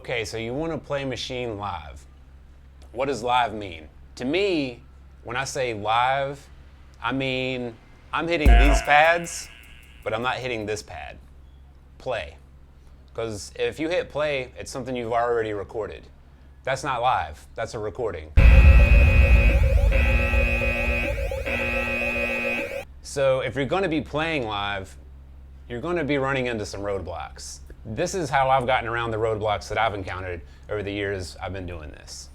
Okay, so you want to play Maschine live. What does live mean? To me, when I say live, I mean I'm hitting these pads, but I'm not hitting this pad. Play. Because if you hit play, it's something you've already recorded. That's not live, that's a recording. So if you're going to be playing live, you're going to be running into some roadblocks. This is how I've gotten around the roadblocks that I've encountered over the years I've been doing this.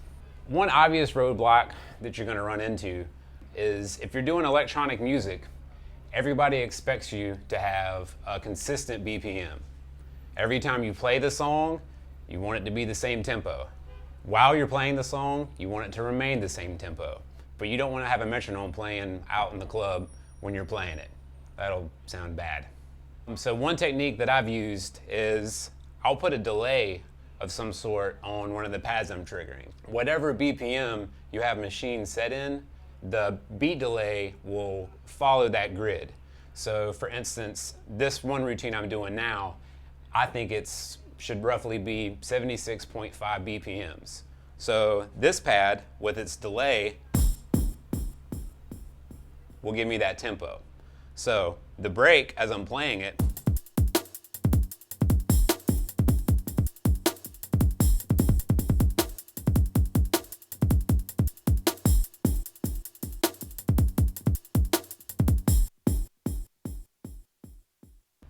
One obvious roadblock that you're going to run into is if you're doing electronic music, everybody expects you to have a consistent BPM. Every time you play the song, you want it to be the same tempo. While you're playing the song, you want it to remain the same tempo. But you don't want to have a metronome playing out in the club when you're playing it. That'll sound bad. So one technique that I've used is I'll put a delay of some sort on one of the pads I'm triggering. Whatever BPM you have Maschine set in, the beat delay will follow that grid. So for instance, this one routine I'm doing now, I think it should roughly be 76.5 BPMs. So this pad with its delay will give me that tempo. So the break, as I'm playing it,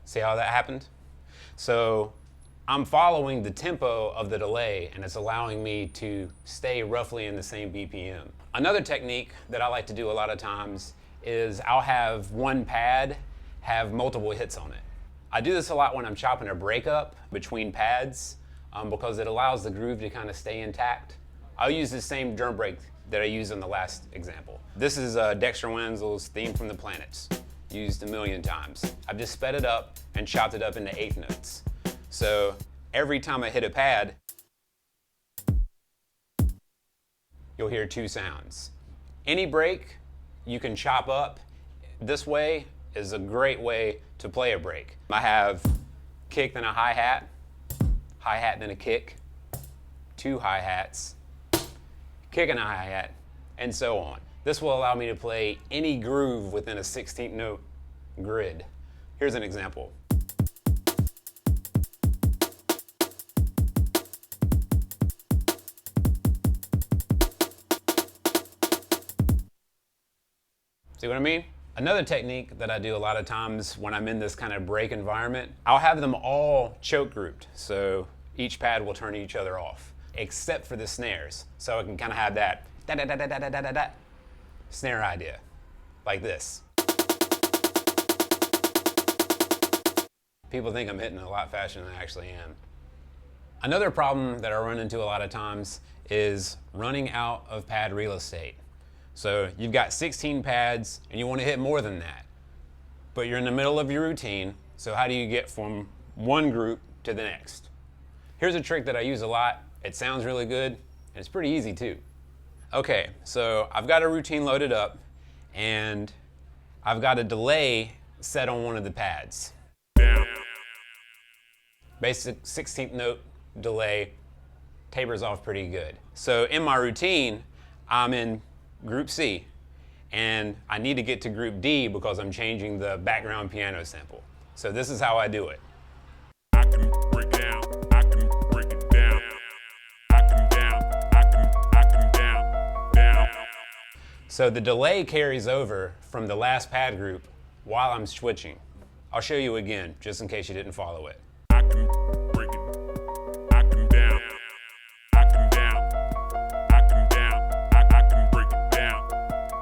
see how that happened? So I'm following the tempo of the delay and it's allowing me to stay roughly in the same BPM. Another technique that I like to do a lot of times is I'll have one pad have multiple hits on it. I do this a lot when I'm chopping a breakup between pads because it allows the groove to kind of stay intact. I'll use the same drum break that I used in the last example. This is Dexter Wenzel's Theme from the Planets, used a million times. I've just sped it up and chopped it up into eighth notes. So every time I hit a pad, you'll hear two sounds. Any break you can chop up this way is a great way to play a break. I have kick then a hi-hat then a kick, two hi-hats, kick and a hi-hat, and so on. This will allow me to play any groove within a 16th note grid. Here's an example. See what I mean? Another technique that I do a lot of times when I'm in this kind of break environment, I'll have them all choke grouped. So each pad will turn each other off, except for the snares. So I can kind of have that da-da-da-da-da-da-da-da snare idea, like this. People think I'm hitting a lot faster than I actually am. Another problem that I run into a lot of times is running out of pad real estate. So you've got 16 pads and you want to hit more than that, but you're in the middle of your routine. So how do you get from one group to the next? Here's a trick that I use a lot. It sounds really good and it's pretty easy too. Okay, so I've got a routine loaded up and I've got a delay set on one of the pads. Basic 16th note delay, tapers off pretty good. So in my routine, I'm in Group C, and I need to get to Group D because I'm changing the background piano sample. So this is how I do it. I can break down, I can break it down, I can down, I can down. So the delay carries over from the last pad group while I'm switching. I'll show you again, just in case you didn't follow it. I can break it, I can down, I can down, I can down, I can break it down,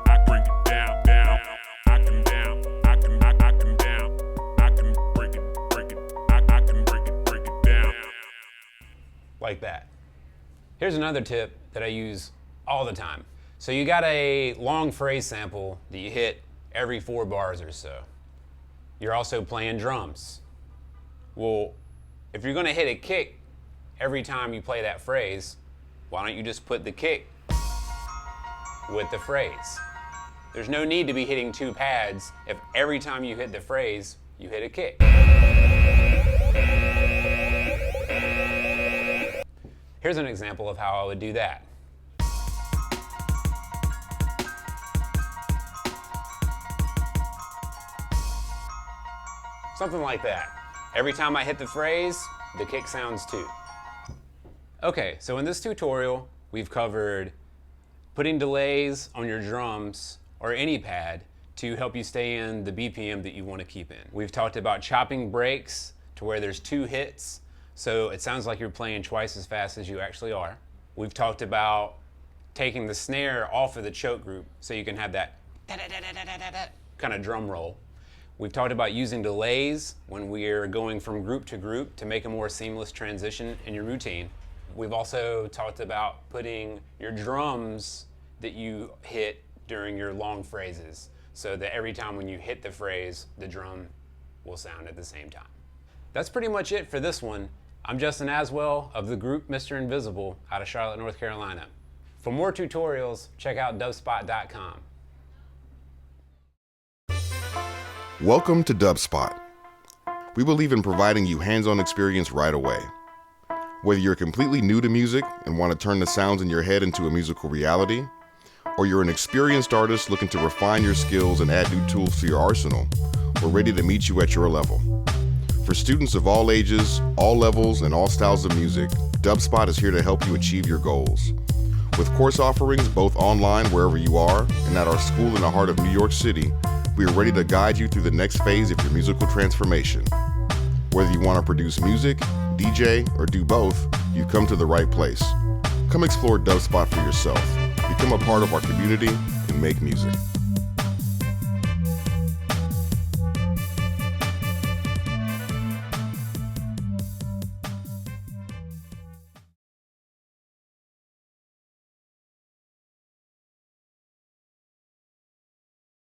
I break it down, down, I can down, I can down, I can break it, I can break it down. Like that. Here's another tip that I use all the time. So you got a long phrase sample that you hit every 4 bars or so. You're also playing drums. Well, if you're gonna hit a kick every time you play that phrase, why don't you just put the kick with the phrase? There's no need to be hitting 2 pads if every time you hit the phrase, you hit a kick. Here's an example of how I would do that. Something like that. Every time I hit the phrase, the kick sounds too. Okay, so in this tutorial, we've covered putting delays on your drums or any pad to help you stay in the BPM that you want to keep in. We've talked about chopping breaks to where there's 2 hits, so it sounds like you're playing twice as fast as you actually are. We've talked about taking the snare off of the choke group so you can have that kind of drum roll. We've talked about using delays when we're going from group to group to make a more seamless transition in your routine. We've also talked about putting your drums that you hit during your long phrases so that every time when you hit the phrase, the drum will sound at the same time. That's pretty much it for this one. I'm Justin Aswell of the group Mr. Invisible out of Charlotte, North Carolina. For more tutorials, check out Dubspot.com. Welcome to Dubspot. We believe in providing you hands-on experience right away. Whether you're completely new to music and want to turn the sounds in your head into a musical reality, or you're an experienced artist looking to refine your skills and add new tools to your arsenal, we're ready to meet you at your level. For students of all ages, all levels, and all styles of music, Dubspot is here to help you achieve your goals. With course offerings both online wherever you are and at our school in the heart of New York City, we are ready to guide you through the next phase of your musical transformation. Whether you want to produce music, DJ, or do both, you've come to the right place. Come explore Dubspot for yourself. Become a part of our community and make music.